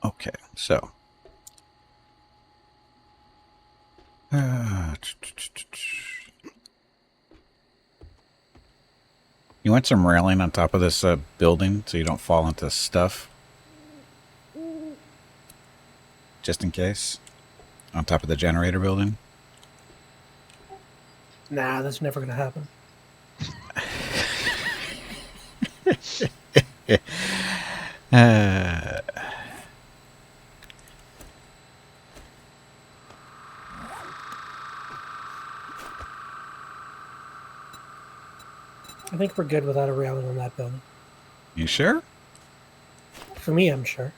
Okay, so. You want some railing on top of this building so you don't fall into stuff? Just in case? On top of the generator building? Nah, that's never gonna happen. uh, I think we're good without a railing on that building. you sure? For me, I'm sure.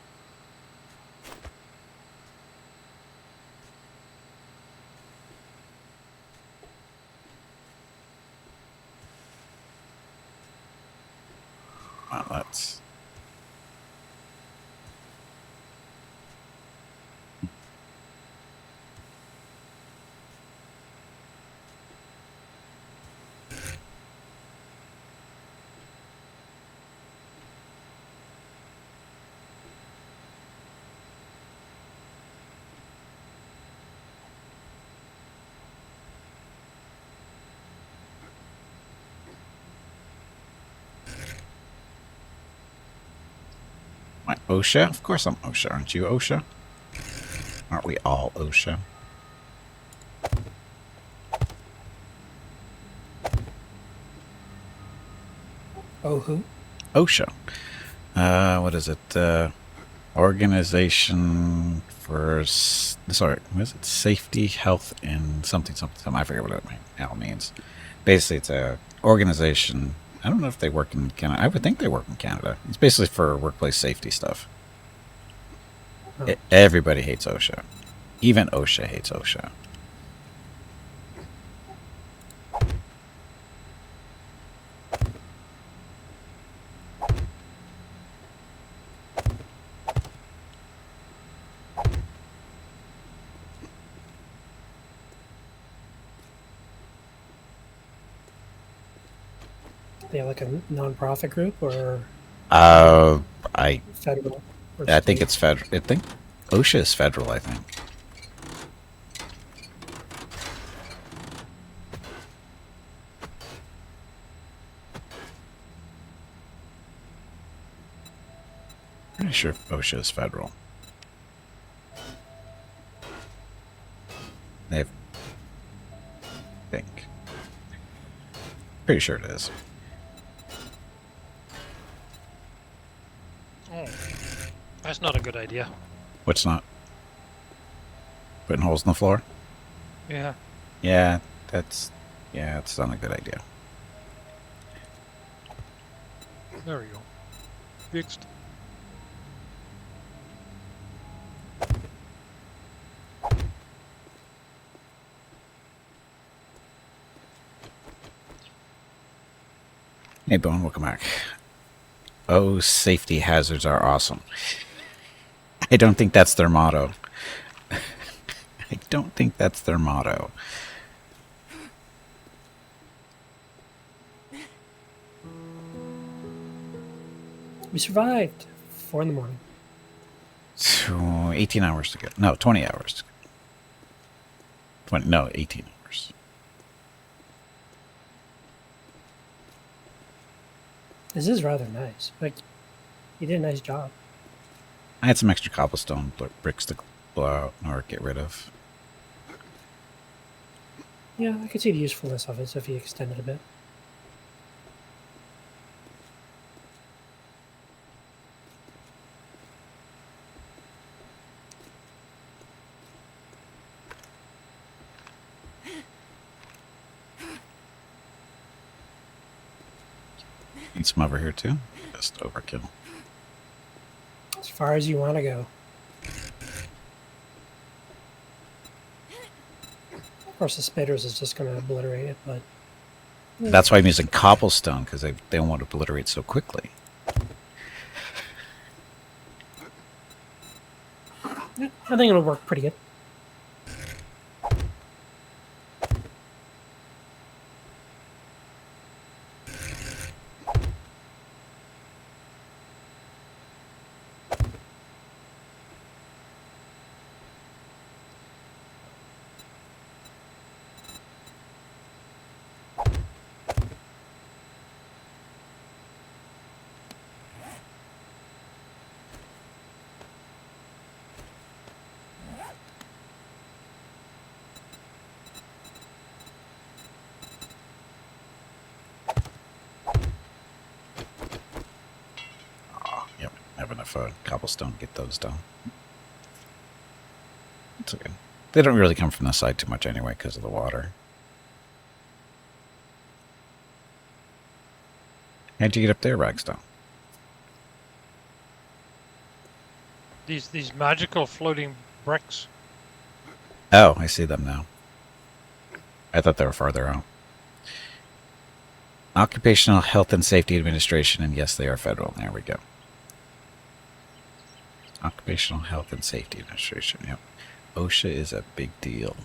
Well, let's. My OSHA? Of course I'm OSHA. Aren't you OSHA? Aren't we all OSHA? Oh, who? OSHA. What is it? Organization for sorry, what is it? Safety, health, and something, something, something. I forget what it now means. Basically, it's a organization. I don't know if they work in Canada. I would think they work in Canada. It's basically for workplace safety stuff. Oh. Everybody hates OSHA. Even OSHA hates OSHA. They have like a non-profit group or Uh, I federal or I think state? it's federal. I think OSHA is federal. I think. Pretty sure OSHA is federal. They think. Pretty sure it is. Oh, that's not a good idea. What's not? Putting holes in the floor? Yeah. Yeah, that's not a good idea. There we go. Fixed. Hey, Bone, welcome back. Oh, safety hazards are awesome. I don't think that's their motto. I don't think that's their motto. We survived. 4 in the morning. So 18 hours to go. No, 20 hours. To go. 20, no, 18 hours. This is rather nice. Like, you did a nice job. I had some extra cobblestone bricks to blow out or get rid of. Yeah, I could see the usefulness of it so if you extend it a bit. Need some over here too. Just overkill. As far as you want to go. Of course, the spitters is just going to obliterate it, but... That's why I'm using cobblestone, because they don't want to obliterate so quickly. Yeah, I think it'll work pretty good. enough cobblestone to get those done. It's okay. They don't really come from the side too much anyway because of the water. How'd you get up there, Ragstone? These magical floating bricks. Oh, I see them now. I thought they were farther out. Occupational Health and Safety Administration, and yes, they are federal. There we go. Occupational Health and Safety Administration, yep. OSHA is a big deal.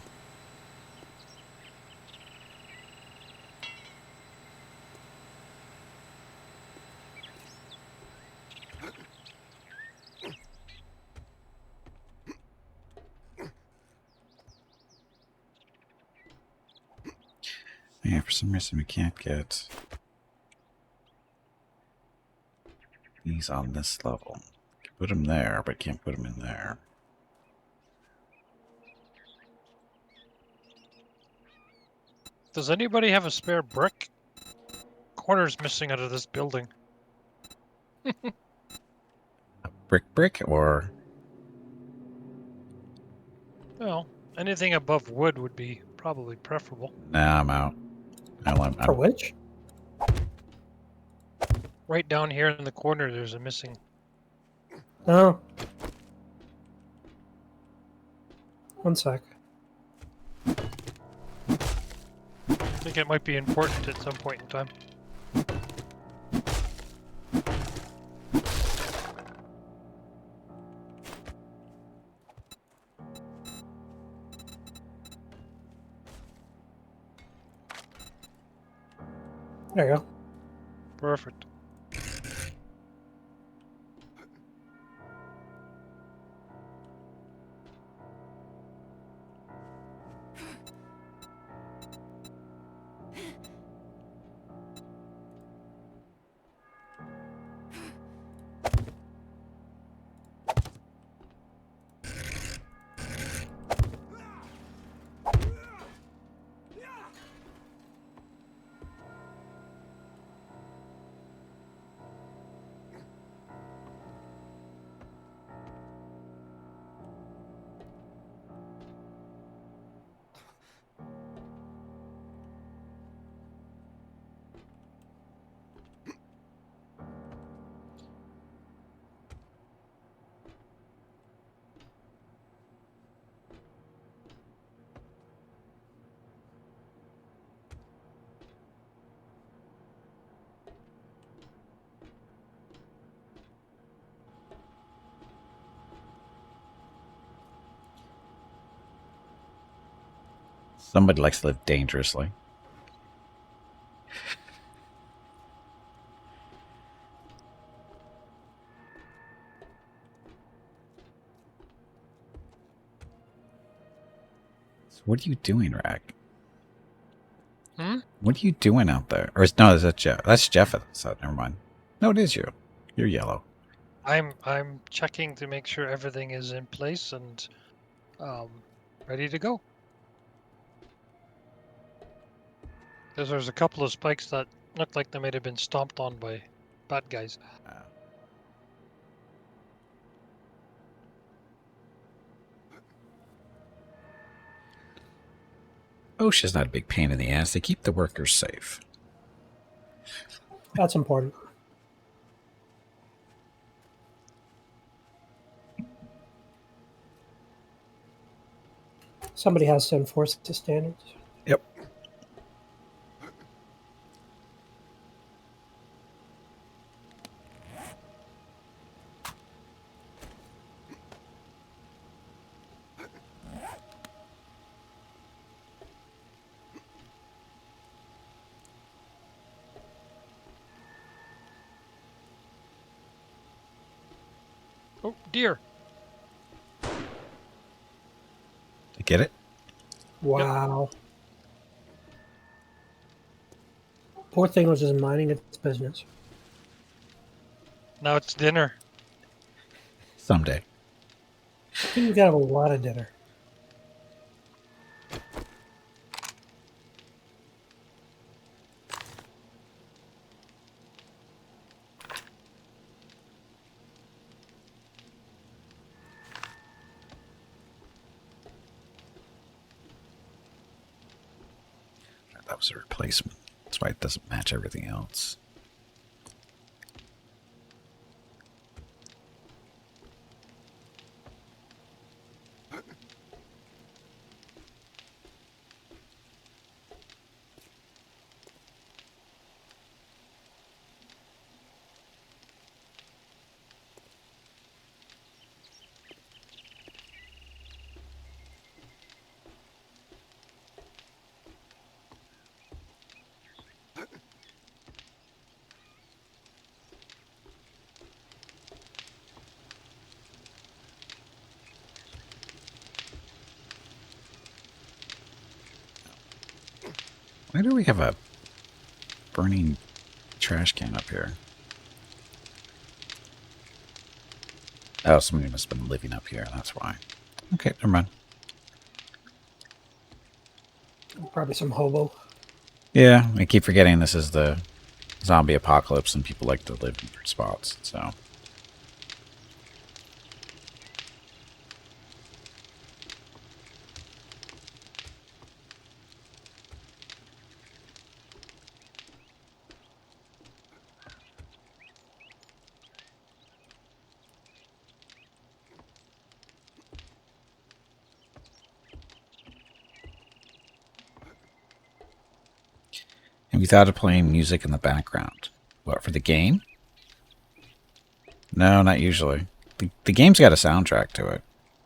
Yeah, for some reason we can't get these on this level. Put them there, but can't put them in there. Does anybody have a spare brick? Corner's missing out of this building. Brick, or Well, anything above wood would be probably preferable. nah, I'm out. For which? Right down here in the corner, there's a missing. Oh. One sec. I think it might be important at some point in time. There you go. Perfect. Somebody likes to live dangerously. So what are you doing, Rag? Hmm? What are you doing out there? Or no, is that Jeff? That's Jeff. So never mind. No, it is you. You're yellow. I'm checking to make sure everything is in place and ready to go. Because there's a couple of spikes that look like they might have been stomped on by bad guys. OSHA's not a big pain in the ass. They keep the workers safe. That's important. Somebody has to enforce the standards. Yep. Oh, dear. I get it. Wow. Poor thing was just minding its business. Now it's dinner. Someday. I think we got a lot of dinner. that was a replacement. That's why it doesn't match everything else. Why do we have a burning trash can up here? Oh, somebody must have been living up here. That's why. Okay, never mind. Probably some hobo. Yeah, I keep forgetting this is the zombie apocalypse and people like to live in weird spots. So. And we thought of playing music in the background. What, for the game? No, not usually. The game's got a soundtrack to it.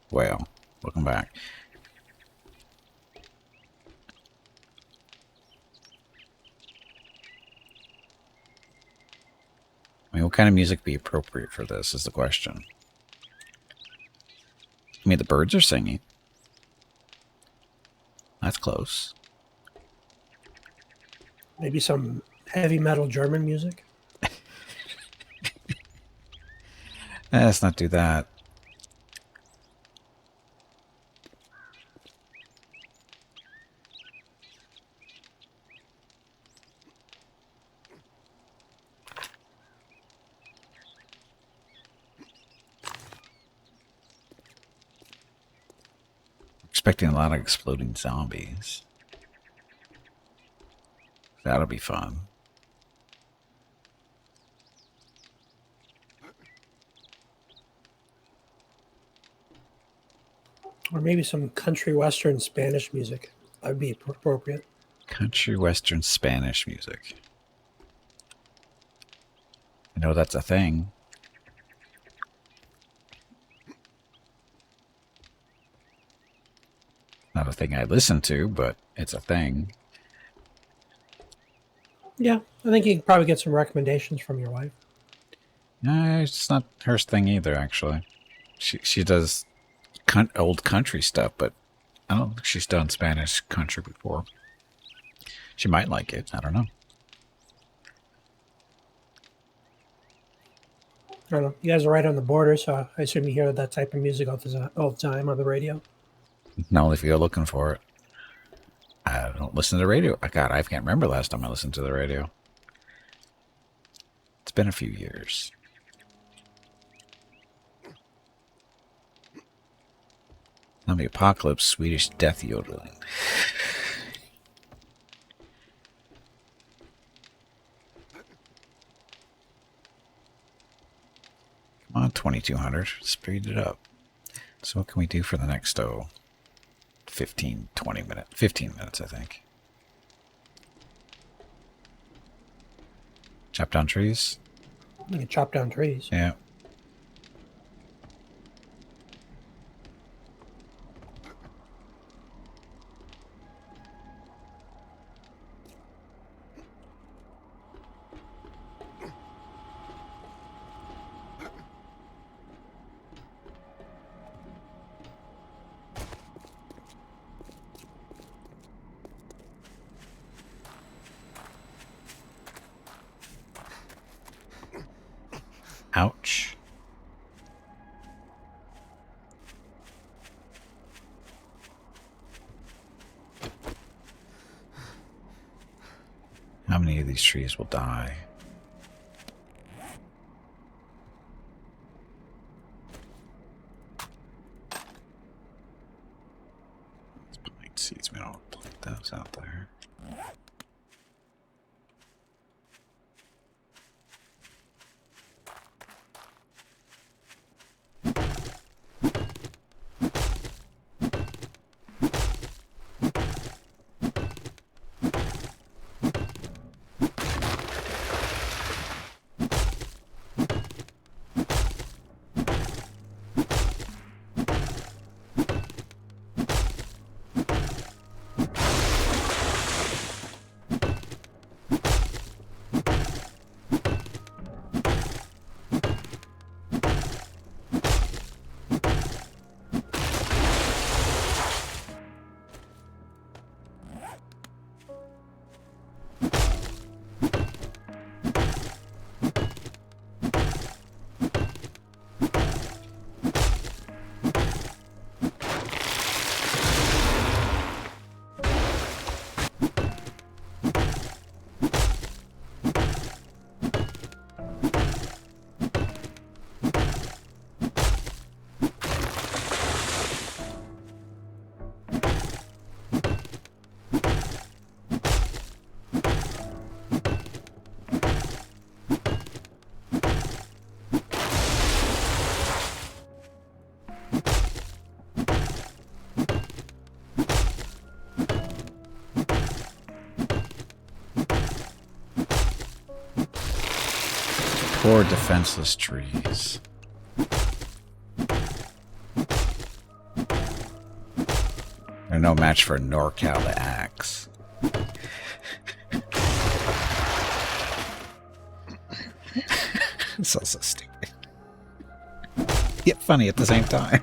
Well, welcome back. I mean, what kind of music would be appropriate for this is the question. I mean, the birds are singing. That's close. Maybe some heavy metal German music. Let's not do that. Expecting a lot of exploding zombies. That'll be fun. Or maybe some country western Spanish music. That'd be appropriate. Country western Spanish music. I know that's a thing. Not a thing I listen to, but it's a thing. Yeah, I think you can probably get some recommendations from your wife. No, it's not her thing either, actually. She does old country stuff, but I don't think she's done Spanish country before. She might like it. I don't know. I don't know. You guys are right on the border, so I assume you hear that type of music all the time on the radio. Not only if you go looking for it. I don't listen to the radio. God, I can't remember last time I listened to the radio. It's been a few years. Now the apocalypse, Swedish death yodeling. Come on, 2200. Speed it up. So what can we do for the next, 15, 20 minutes? 15 minutes, I think. Chop down trees? You can chop down trees. Yeah. Ouch. How many of these trees will die? Let's plant seeds. We don't plant those out there. Poor defenseless trees. They're no match for NorCal the Axe. So stupid. Yet funny at the same time.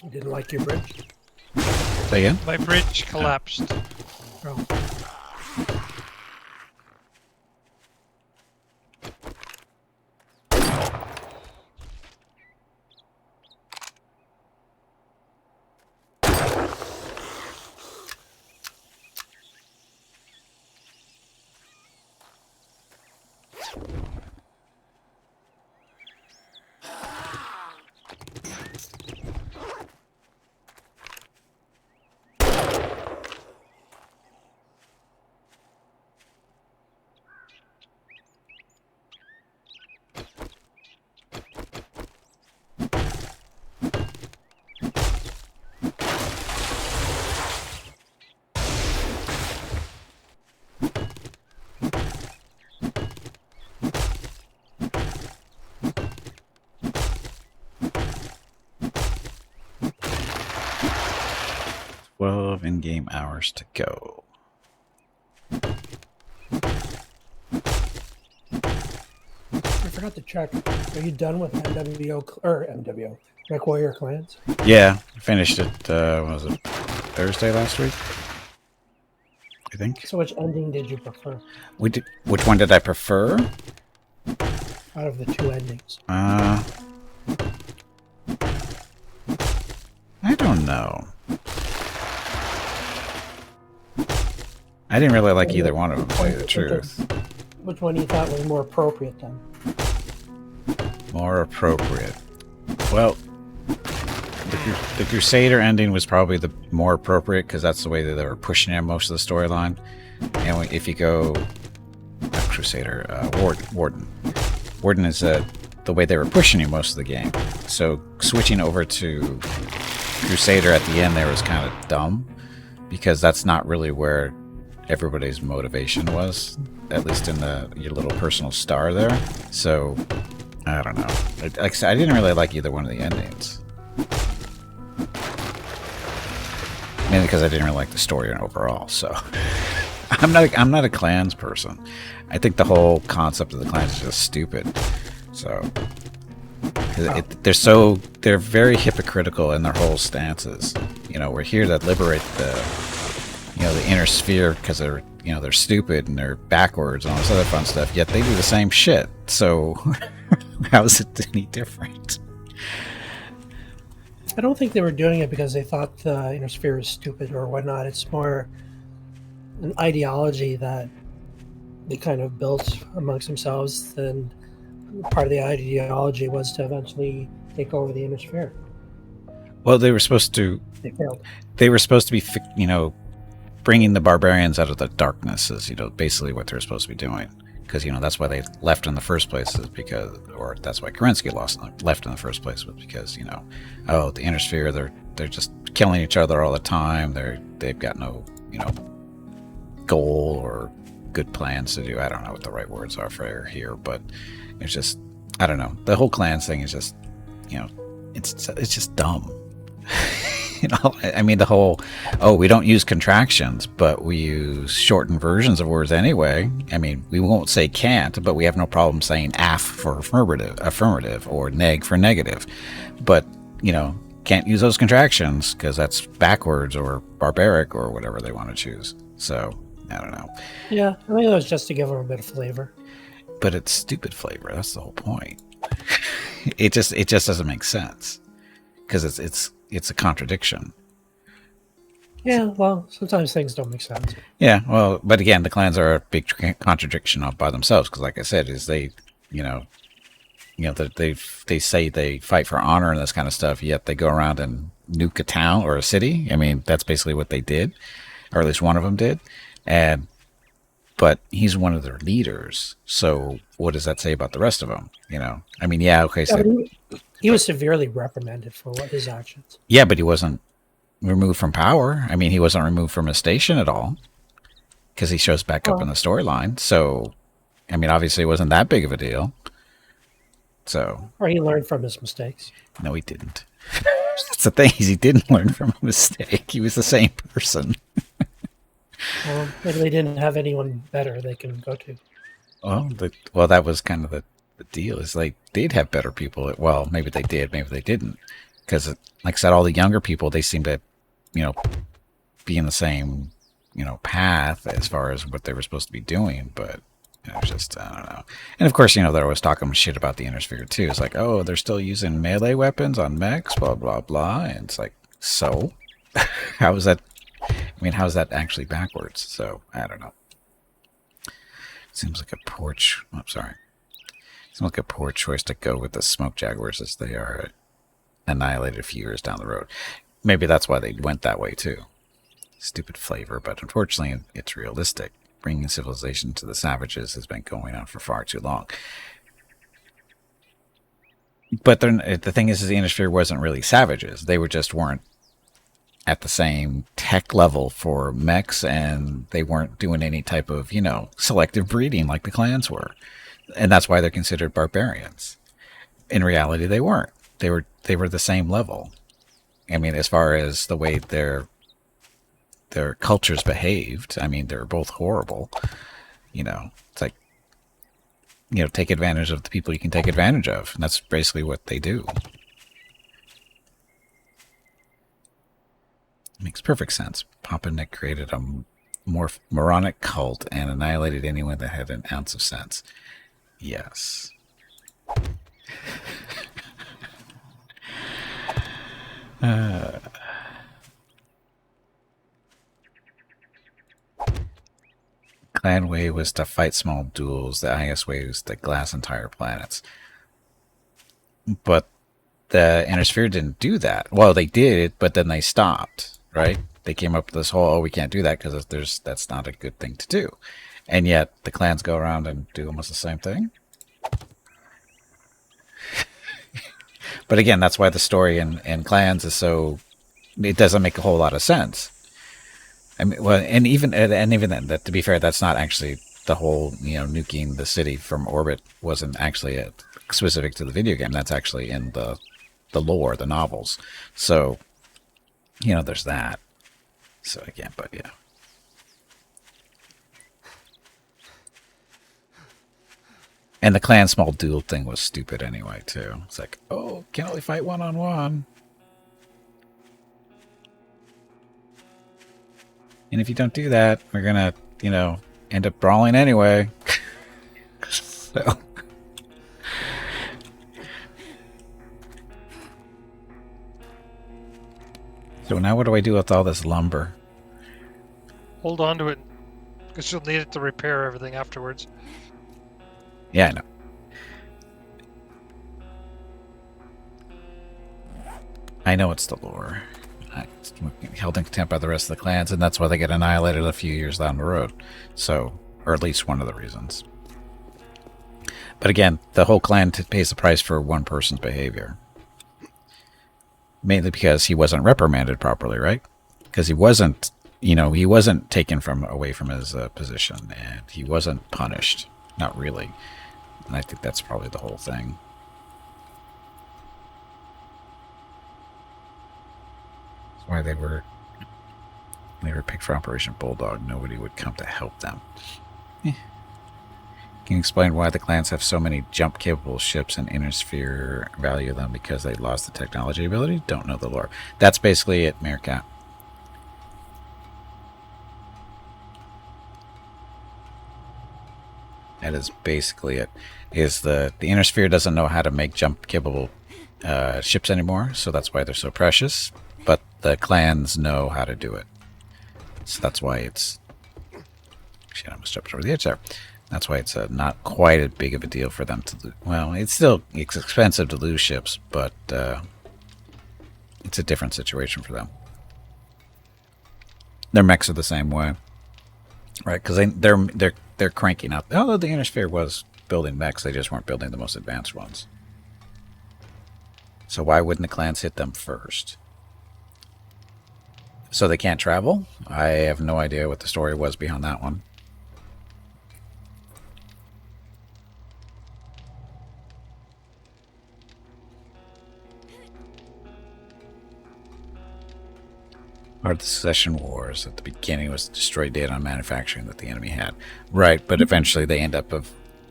You didn't like your bridge? Say again? My bridge collapsed. Oh. In-game hours to go. I forgot to check. Are you done with MWO, Mech Warrior Clans? Yeah, I finished it, was it Thursday last week? I think. So which ending did you prefer Which one did I prefer? out of the two endings? I don't know. I didn't really like either one of them, to tell you the truth. Which one you thought was more appropriate then? More appropriate. Well, the Crusader ending was probably the more appropriate because that's the way that they were pushing in most of the storyline. And if you go, not Crusader, Warden. Warden is the way they were pushing you most of the game. So switching over to Crusader at the end there was kind of dumb, because that's not really where everybody's motivation was, at least in your little personal star there. So I don't know. Like I said, I didn't really like either one of the endings, mainly because I didn't really like the story overall. So I'm not a clans person. I think the whole concept of the clans is just stupid. So they're very hypocritical in their whole stances. You know, we're here to liberate the inner sphere because they're stupid and they're backwards and all this other fun stuff. Yet they do the same shit. So how is it any different? I don't think they were doing it because they thought the inner sphere is stupid or whatnot. It's more an ideology that they kind of built amongst themselves. And part of the ideology was to eventually take over the inner sphere. Well, they were supposed to. They failed. They were supposed to be, bringing the barbarians out of the darkness is, basically what they're supposed to be doing. Because, that's why they left in the first place, or that's why Kerensky left in the first place, was because, the inner sphere, they're just killing each other all the time. They've got no, goal or good plans to do. I don't know what the right words are for here, but it's just, I don't know. The whole clans thing is just, it's just dumb. I mean, the whole, we don't use contractions, but we use shortened versions of words anyway. I mean, we won't say can't, but we have no problem saying aff for affirmative, or neg for negative. But, can't use those contractions because that's backwards or barbaric or whatever they want to choose. So, I don't know. Yeah, I think it was just to give them a bit of flavor. But it's stupid flavor. That's the whole point. It just doesn't make sense because it's a contradiction. Yeah, well, sometimes things don't make sense. Yeah, well, but again, the clans are a big contradiction all by themselves because, like I said, is they say they fight for honor and this kind of stuff, yet they go around and nuke a town or a city. I mean, that's basically what they did, or at least one of them did. But he's one of their leaders, so what does that say about the rest of them? I mean, yeah, okay, so he was severely reprimanded for his actions. Yeah, but he wasn't removed from power. I mean, he wasn't removed from his station at all because he shows back up in the storyline. So, I mean, obviously, it wasn't that big of a deal. So, or he learned from his mistakes. No, he didn't. That's the thing, is he didn't learn from a mistake. He was the same person. Well, maybe they didn't have anyone better they can go to. Well, that was kind of the deal. Is like they'd have better people. Well, maybe they did, maybe they didn't. Because, like I said, all the younger people, they seem to, be in the same, path as far as what they were supposed to be doing. But it's just, I don't know. And of course, they're always talking shit about the inner sphere too. It's like, they're still using melee weapons on mechs, blah blah blah. And it's like, so how is that? I mean, how's that actually backwards? So, I don't know. Seems like a poor Seems like a poor choice to go with the smoke jaguars as they are annihilated a few years down the road. Maybe that's why they went that way too. Stupid flavor, but unfortunately it's realistic. Bringing civilization to the savages has been going on for far too long. But the thing is the inner sphere wasn't really savages. They weren't at the same tech level for mechs, and they weren't doing any type of, selective breeding like the clans were. And that's why they're considered barbarians. In reality, they weren't. They were the same level. I mean, as far as the way their cultures behaved, I mean, they're both horrible. It's like, take advantage of the people you can take advantage of. And that's basically what they do. Makes perfect sense. Papa Nick created a more moronic cult and annihilated anyone that had an ounce of sense. Yes. Clan way was to fight small duels. The IS way was to glass entire planets. But the Inner Sphere didn't do that. Well, they did, but then they stopped, right? They came up with this whole, we can't do that because that's not a good thing to do. And yet the clans go around and do almost the same thing. But again, that's why the story in Clans is so. It doesn't make a whole lot of sense. I mean, well, and even then, that to be fair, that's not actually the whole. Nuking the city from orbit wasn't actually specific to the video game. That's actually in the lore, the novels. So, there's that. So again, but yeah. And the clan small duel thing was stupid anyway, too. It's like, oh, can only fight one-on-one. And if you don't do that, we're gonna, end up brawling anyway. So. So now what do I do with all this lumber? Hold on to it, because you'll need it to repair everything afterwards. Yeah, I know. I know it's the lore. It's held in contempt by the rest of the clans, and that's why they get annihilated a few years down the road. So, or at least one of the reasons. But again, the whole clan pays the price for one person's behavior. Mainly because he wasn't reprimanded properly, right? Because he wasn't, he wasn't taken away from his position, and he wasn't punished. Not really. And I think that's probably the whole thing. That's why they were picked for Operation Bulldog. Nobody would come to help them. Can you explain why the clans have so many jump-capable ships and Inner Sphere value them because they lost the technology ability? Don't know the lore. That's basically it, Meerkat. That is basically it. Is the Inner Sphere doesn't know how to make jump-capable ships anymore, so that's why they're so precious. But the clans know how to do it. So that's why it's... Shit, I almost jumped over the edge there. That's why it's not quite as big of a deal for them to lose. Well, it's expensive to lose ships, but it's a different situation for them. Their mechs are the same way, right? Because they're cranking out. Although the Inner Sphere was building mechs, they just weren't building the most advanced ones. So why wouldn't the clans hit them first? So they can't travel? I have no idea what the story was behind that one. Part of the Succession Wars at the beginning was to destroy data on manufacturing that the enemy had. Right, but eventually they end up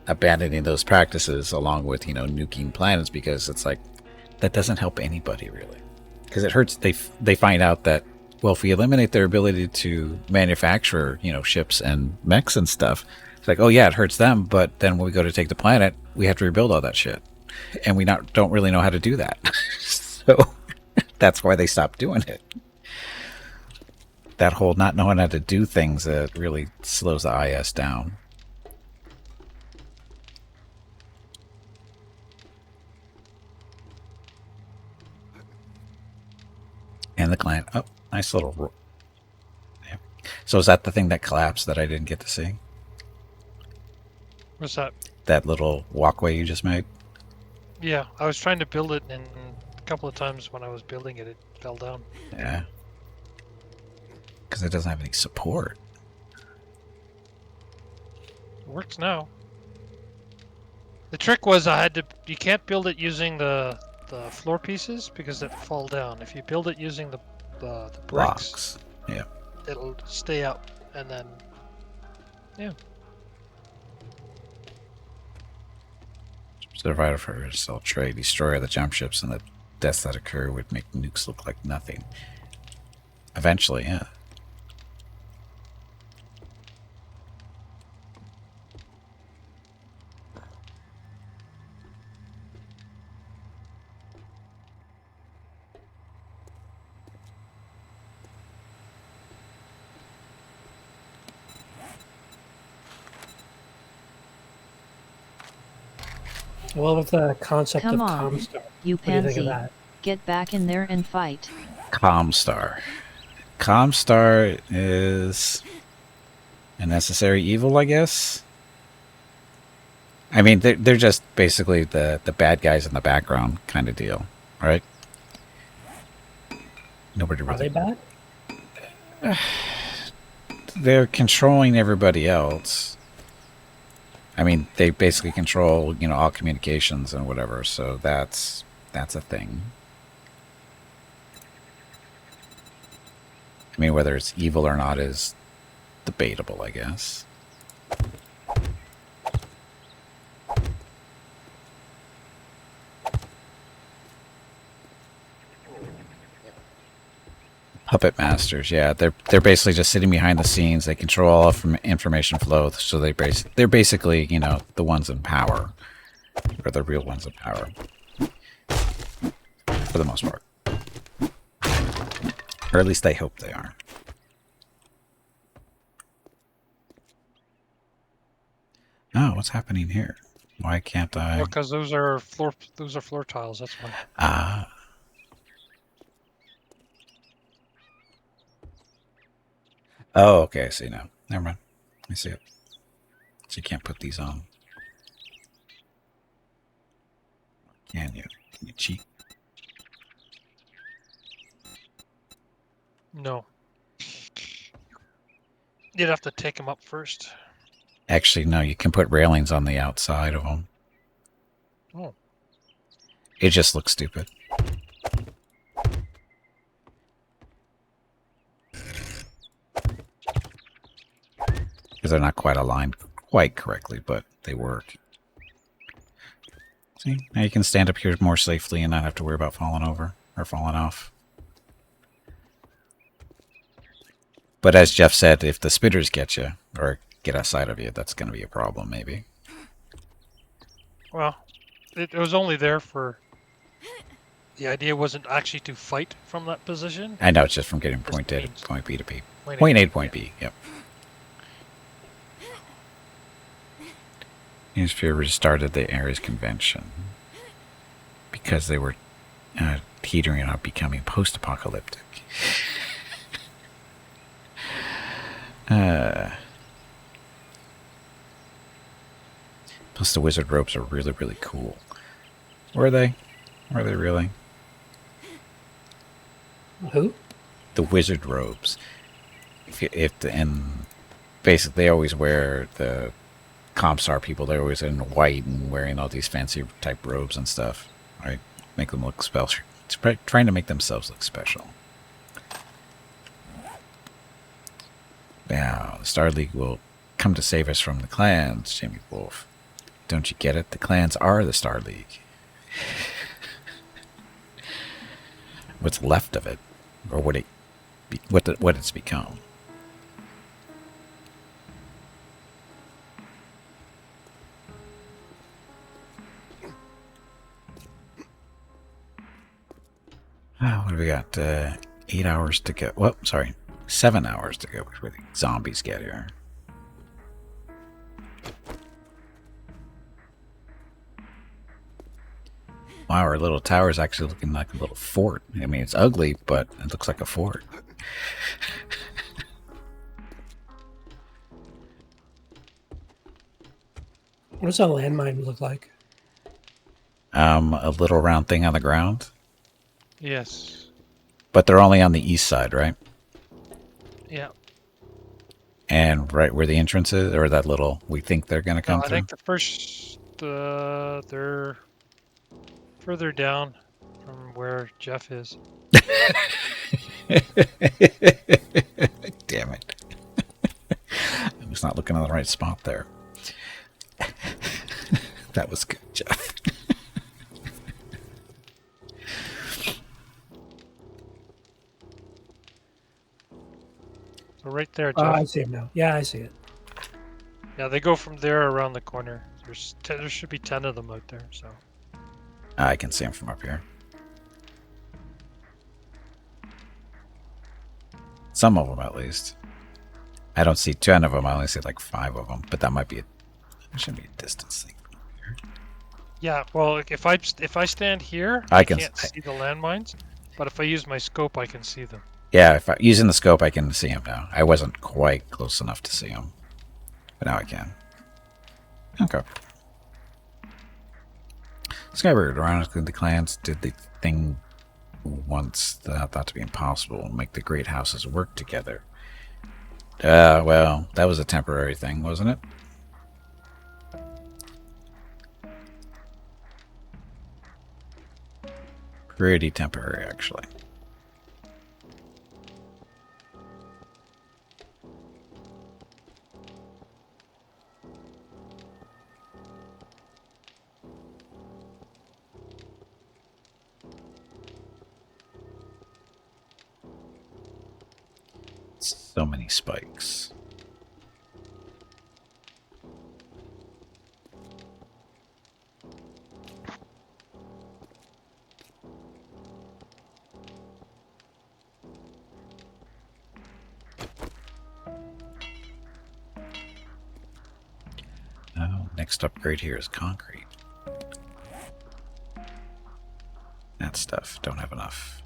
abandoning those practices along with, nuking planets because it's like, that doesn't help anybody really. Because it hurts, they find out that, well, if we eliminate their ability to manufacture, ships and mechs and stuff, it's like, oh yeah, it hurts them, but then when we go to take the planet, we have to rebuild all that shit. And we don't really know how to do that. So that's why they stopped doing it. That whole not knowing how to do things really slows the IS down. And the client. Oh, nice little... Yeah. So is that the thing that collapsed that I didn't get to see? What's that? That little walkway you just made? Yeah, I was trying to build it, and a couple of times when I was building it, it fell down. Yeah. Because it doesn't have any support. It works now. The trick was you can't build it using the floor pieces because it fall down. If you build it using the bricks, Blocks. Yeah. it'll stay up, and then yeah. Survivor for cell trade, destroyer the jump ships, and the deaths that occur would make nukes look like nothing. Eventually, yeah. Well, with the concept Come of on, Comstar, you what do you think of pansy. that? Get back in there and fight. Comstar. Comstar is a necessary evil, I guess. I mean, they're just basically the bad guys in the background kind of deal. right? Nobody Are really. they bad? They're controlling everybody else. I mean, they basically control, all communications and whatever. So that's a thing. I mean, whether it's evil or not is debatable, I guess. Puppet masters, yeah, they're basically just sitting behind the scenes. They control all from information flow, so they're basically the ones in power, or the real ones in power, for the most part, or at least they hope they are. Oh, what's happening here? Why can't I? Because those are floor tiles. That's why. Ah. Oh, okay, I see now. Never mind. I see it. So you can't put these on. Can you? Can you cheat? No. You'd have to take them up first. Actually, no, you can put railings on the outside of them. Oh. It just looks stupid. Because they're not quite aligned quite correctly, but they work. See, now you can stand up here more safely and not have to worry about falling over or falling off. But as Jeff said, if the spitters get you or get outside of you, that's going to be a problem, maybe. Well, it was only there for... The idea wasn't actually to fight from that position. I know it's just from getting point A to point B to P. Point A to point B, yep. Newsphere restarted the Ares Convention because they were teetering on becoming post-apocalyptic. Plus the wizard robes are really, really cool. Were they? Were they really? Who? The wizard robes. And basically they always wear the Comstar people. They're always in white and wearing all these fancy type robes and stuff. Right? Make them look special. It's trying to make themselves look special. Now, the Star League will come to save us from the clans, Jamie Wolf. Don't you get it? The clans are the Star League. What's left of it, or what it's become. What do we got? 8 hours to go. Well, sorry, 7 hours to go before the zombies get here. Wow, our little tower is actually looking like a little fort. I mean, it's ugly, but it looks like a fort. What does a landmine look like? A little round thing on the ground. Yes. But they're only on the east side, right? Yeah. And right where the entrance is, or that little, we think they're going to come I through? think the first... they're further down from where Jeff is. Damn it. I was not looking in the right spot there. That was good, Jeff. So right there, Oh, Jeff. I see him now. Yeah, I see it. Yeah, they go from there around the corner. There should be 10 of them out there, so... I can see them from up here. Some of them, at least. I don't see 10 of them. I only see like 5 of them. But that might be it shouldn't be a distance thing. Yeah, well, if I stand here, I can't see the landmines. But if I use my scope, I can see them. Yeah, using the scope, I can see them now. I wasn't quite close enough to see them. But now I can. Okay. Skybird, ironically, the clans did the thing once thought to be impossible, make the great houses work together. Well, that was a temporary thing, wasn't it? Pretty temporary, actually. So many spikes. Oh, next upgrade here is concrete. That stuff, don't have enough.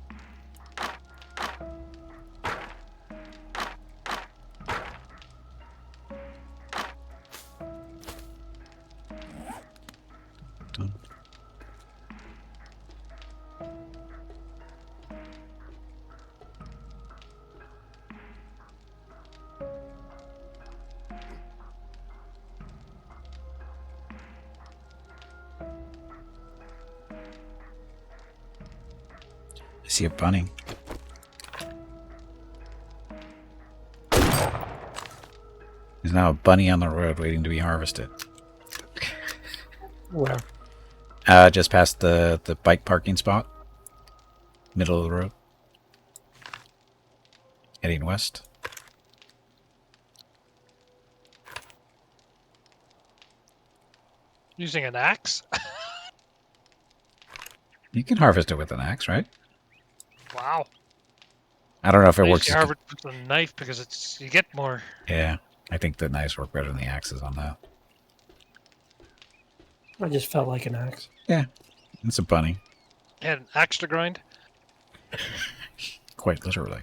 Dun. I see a bunny. There's now a bunny on the road waiting to be harvested. Where? Just past the bike parking spot. Middle of the road. Heading west. Using an axe? You can harvest it with an axe, right? Wow. I don't know if it I works. usually harvest with a knife because you get more. Yeah, I think the knives work better than the axes on that. I just felt like an axe. Yeah, it's a bunny, Had an axe to grind. quite literally.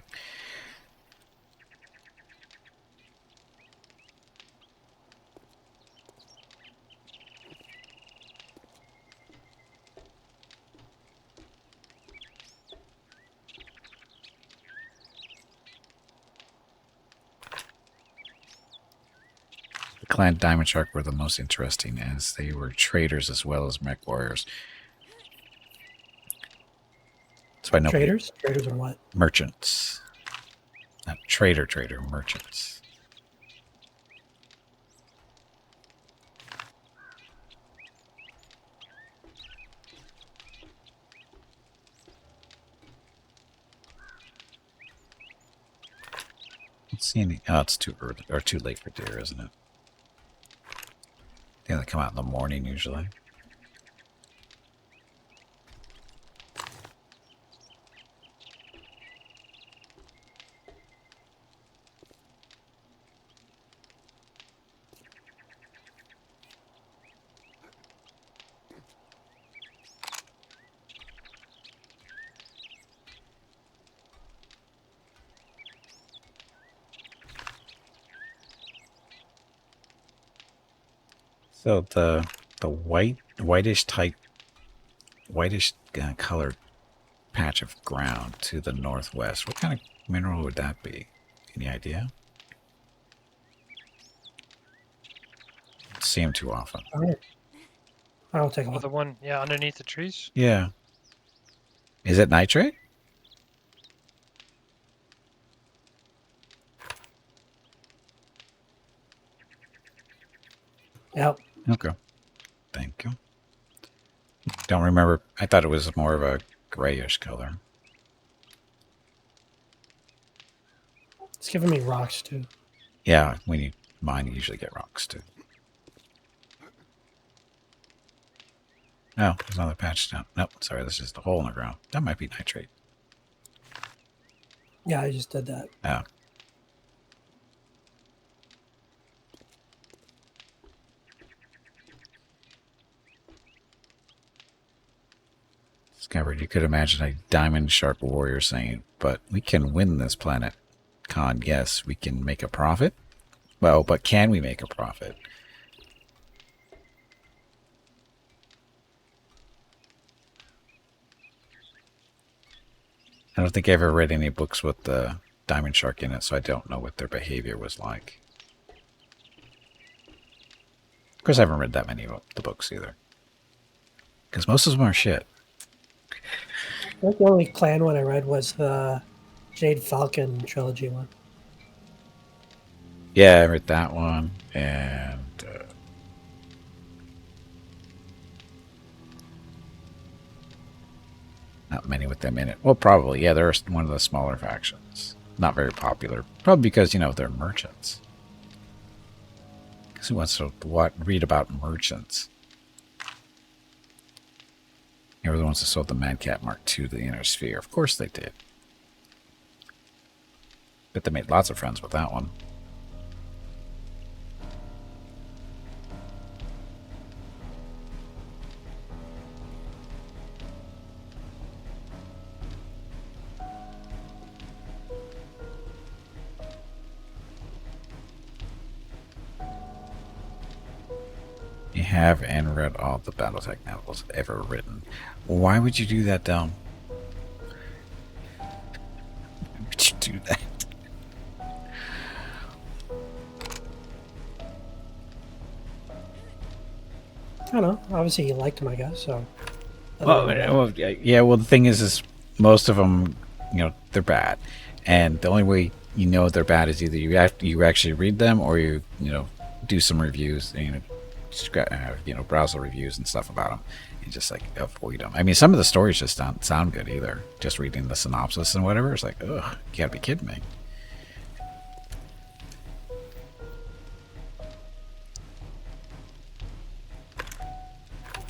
The clan Diamond Shark were the most interesting, as they were traders as well as mech warriors. That's why nobody Traders? Traders are what? merchants, not trader, merchants. Don't see any. Oh, it's too early or too late for deer, isn't it? Yeah, they come out in the morning usually. So the whitish colored patch of ground to the northwest. What kind of mineral would that be? Any idea? Don't see them too often. All right. I'll take a Oh, look. the one, yeah, underneath the trees. Yeah. Is it nitrate? Yep. Okay. Thank you. Don't remember. I thought it was more of a grayish color. It's giving me rocks too. Yeah, when you mine, you usually get rocks too. No, there's another patch down. Nope, sorry, this is just a hole in the ground. That might be nitrate. Yeah, I just did that. Oh. Discovered. You could imagine a diamond shark warrior saying, "But we can win this planet." Khan, yes, we can make a profit. Well, but can we make a profit? I don't think I ever read any books with the diamond shark in it, so I don't know what their behavior was like. Of course, I haven't read that many of the books either. Because most of them are shit. I think the only clan one I read was the Jade Falcon trilogy one. Yeah, I read that one. And not many with them in it. Well, probably. Yeah, they're one of the smaller factions. Not very popular. Probably because, you know, they're merchants. Because who wants to read about merchants? They were the ones that sold the Mad Cat Mark II to the Inner Sphere. Of course they did. But they made lots of friends with that one. You have and read all the Battletech novels ever written. Why would you do that, Del? Why would you do that? I don't know. Obviously, you liked them, I guess. So. Well, yeah. Well, the thing is most of them, you know, they're bad, and the only way you know they're bad is either you actually read them or you know, do some reviews, and, you know, browse the reviews and stuff about them, and just like avoid them. I mean, some of the stories just don't sound good either. Just reading the synopsis and whatever, it's like, ugh, you gotta be kidding me.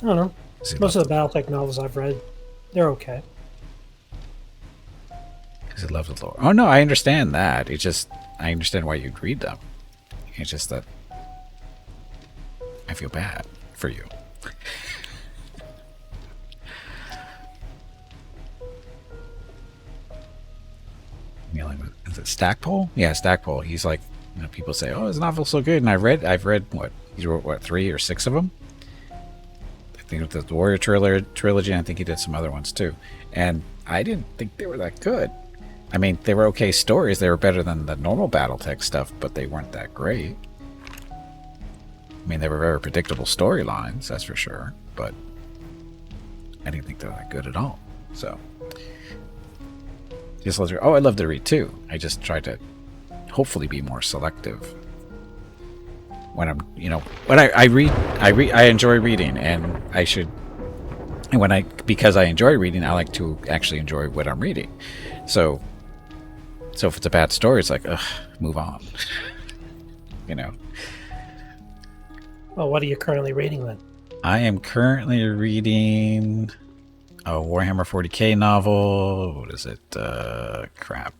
I don't know. Does he Most love of the Battletech novels I've read, they're okay. Because he loves the lore. Oh no, I understand that. It's just I understand why you'd read them. It's just that I feel bad for you. Is it Stackpole? Yeah, Stackpole. He's like, you know, people say, "Oh, his novel's so good," and I've read what he wrote, what 3 or 6 of them. I think it was the Warrior trilogy, and I think he did some other ones too. And I didn't think they were that good. I mean, they were okay stories. They were better than the normal BattleTech stuff, but they weren't that great. I mean, they were very predictable storylines, that's for sure. But I didn't think they were that good at all. So. Oh, I love to read too. I just try to hopefully be more selective when I'm, you know, when I read, I enjoy reading, and I should, and because I enjoy reading, I like to actually enjoy what I'm reading. So if it's a bad story, it's like, ugh, move on. You know. Well, what are you currently reading then? I am currently reading a Warhammer 40k novel. What is it? Crap.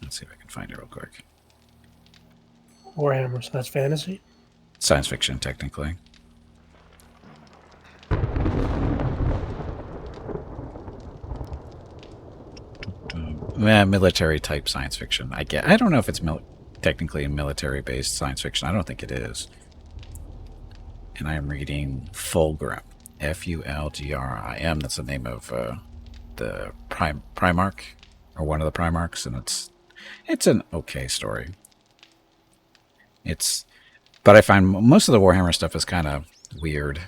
Let's see if I can find it real quick. Warhammer, so that's fantasy? Science fiction, technically. Military type science fiction. I don't know if it's technically a military based science fiction. I don't think it is. And I am reading Fulgrim. Fulgrim. That's the name of the Primarch, or one of the Primarchs, and it's an okay story. But I find most of the Warhammer stuff is kind of weird.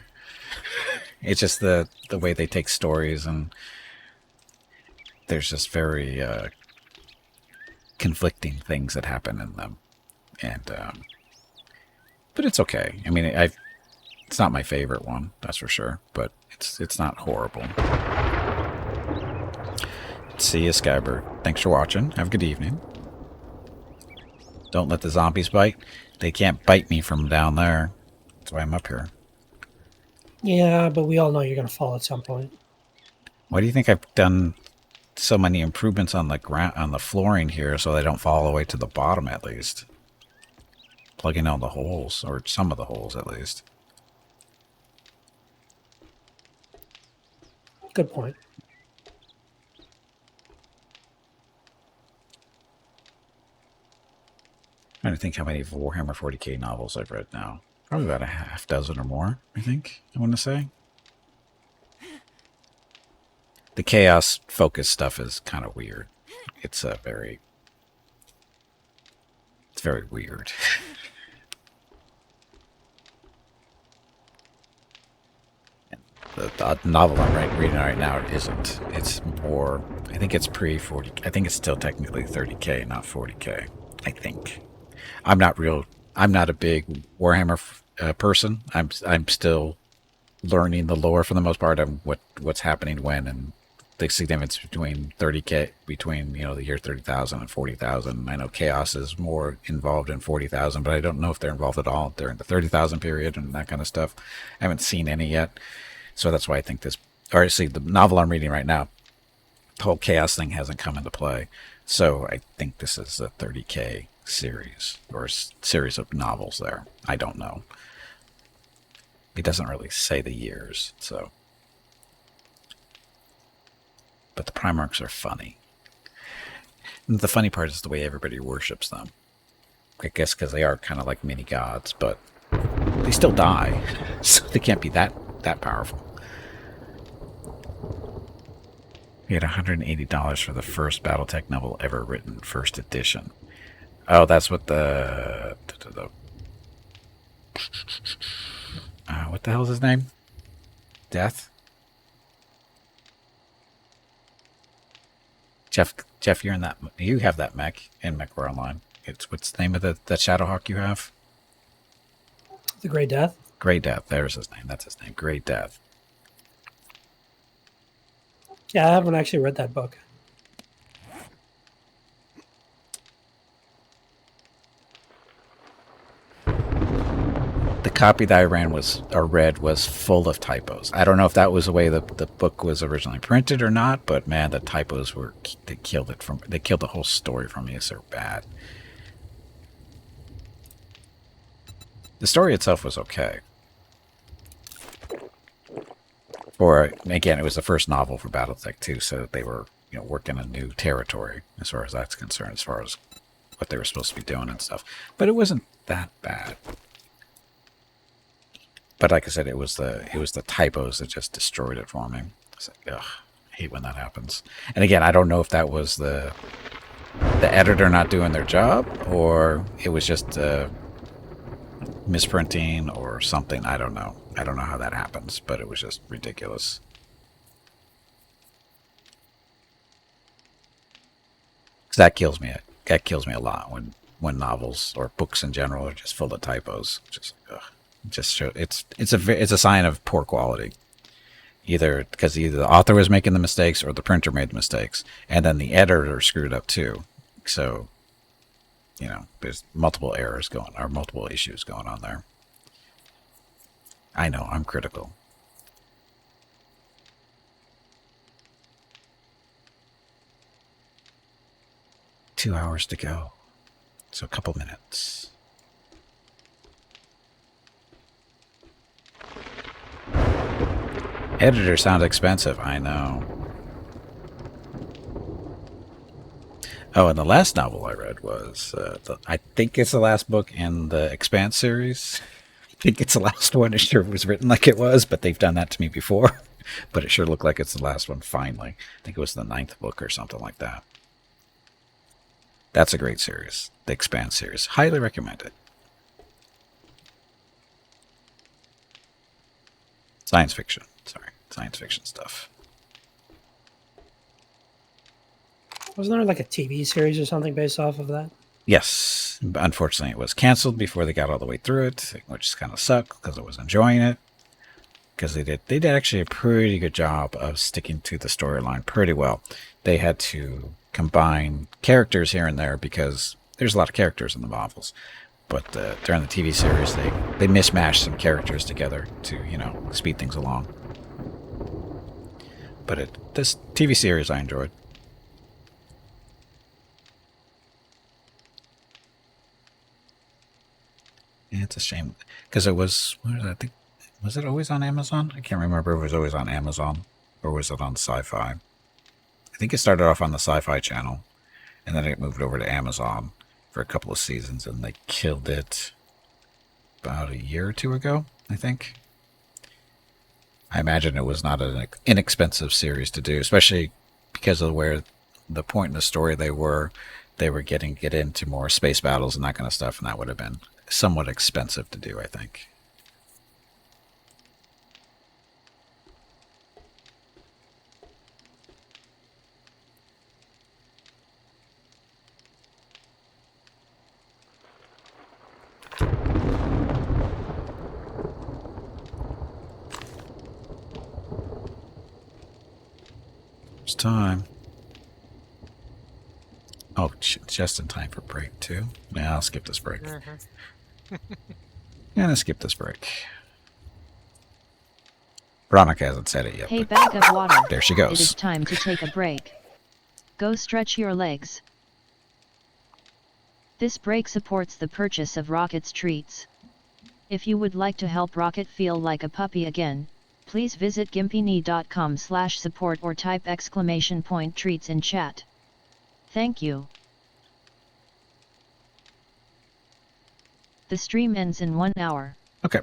It's just the way they take stories, and there's just very conflicting things that happen in them, and but it's okay. I mean, it's not my favorite one, that's for sure, but it's not horrible. See you, Skybird. Thanks for watching. Have a good evening. Don't let the zombies bite. They can't bite me from down there. That's why I'm up here. Yeah, but we all know you're going to fall at some point. Why do you think I've done so many improvements on the ground, on the flooring here, so they don't fall all the way to the bottom at least? Plugging all the holes, or some of the holes at least. Good point. I'm trying to think how many Warhammer 40k novels I've read now. Probably about a half dozen or more, I think, I want to say. The chaos focused stuff is kind of weird. It's very weird. The novel I'm reading right now isn't. It's more. I think it's pre 40. I think it's still technically 30K, not 40K. I think. I'm not real. I'm not a big Warhammer person. I'm still learning the lore for the most part of what's happening when and the significance between 30K between the year 30,000 and 40,000. I know Chaos is more involved in 40,000, but I don't know if they're involved at all during the 30,000 period and that kind of stuff. I haven't seen any yet. So that's why I think this, or see, the novel I'm reading right now, the whole chaos thing hasn't come into play. So I think this is a 30K series or series of novels there. I don't know. It doesn't really say the years, so. But the Primarchs are funny. And the funny part is the way everybody worships them. I guess because they are kind of like mini gods, but they still die. So they can't be that powerful. We had $180 for the first BattleTech novel ever written, first edition. Oh, that's what the what the hell is his name? Death? Jeff, you're in that. You have that mech in MechWar Online. What's the name of the Shadowhawk you have? The Grey Death. Grey Death. There's his name. That's his name. Grey Death. Yeah, I haven't actually read that book. The copy that I read was full of typos. I don't know if that was the way the book was originally printed or not, but man, the typos they killed the whole story from me. They're bad. The story itself was okay. Again, it was the first novel for BattleTech 2, so they were, working a new territory as far as that's concerned, as far as what they were supposed to be doing and stuff. But it wasn't that bad. But like I said, it was the typos that just destroyed it for me. It's like, ugh, I hate when that happens. And again, I don't know if that was the editor not doing their job, or it was just misprinting or something. I don't know. I don't know how that happens, but it was just ridiculous. Because that kills me. That kills me a lot when novels or books in general are just full of typos. Just ugh. Just show it's a sign of poor quality. Either because the author was making the mistakes or the printer made the mistakes, and then the editor screwed up too. So, there's multiple errors multiple issues going on there. I know, I'm critical. Two hours to go. So a couple minutes. Editor sounds expensive, I know. Oh, and the last novel I read was, I think it's the last book in the Expanse series. I think it's the last one. It sure was written like it was, but they've done that to me before. But it sure looked like it's the last one, finally. I think it was the 9th book or something like that. That's a great series. The Expanse series. Highly recommend it. Science fiction. Sorry. Science fiction stuff. Wasn't there like a TV series or something based off of that? Yes. Unfortunately, it was canceled before they got all the way through it, which kind of sucked because I was enjoying it. Because they did actually a pretty good job of sticking to the storyline pretty well. They had to combine characters here and there because there's a lot of characters in the novels. But during the TV series, they mismatched some characters together to, speed things along. But this TV series I enjoyed. Yeah, it's a shame. Because it was, was it always on Amazon? I can't remember if it was always on Amazon or was it on Sci-Fi. I think it started off on the Sci-Fi channel and then it moved over to Amazon for a couple of seasons and they killed it about a year or two ago, I think. I imagine it was not an inexpensive series to do, especially because of where the point in the story they were get into more space battles and that kind of stuff, and that would have been somewhat expensive to do, I think. It's time. Oh, just in time for break, too. Yeah, I'll skip this break. Yeah, let's skip this break. Veronica hasn't said it yet. Hey, but bag of water. there she It is goes. time to take a break. Go stretch your legs. This break supports the purchase of Rocket's treats. If you would like to help Rocket feel like a puppy again, please visit gimpini.com/support or type !treats in chat. Thank you. The stream ends in 1 hour. Okay.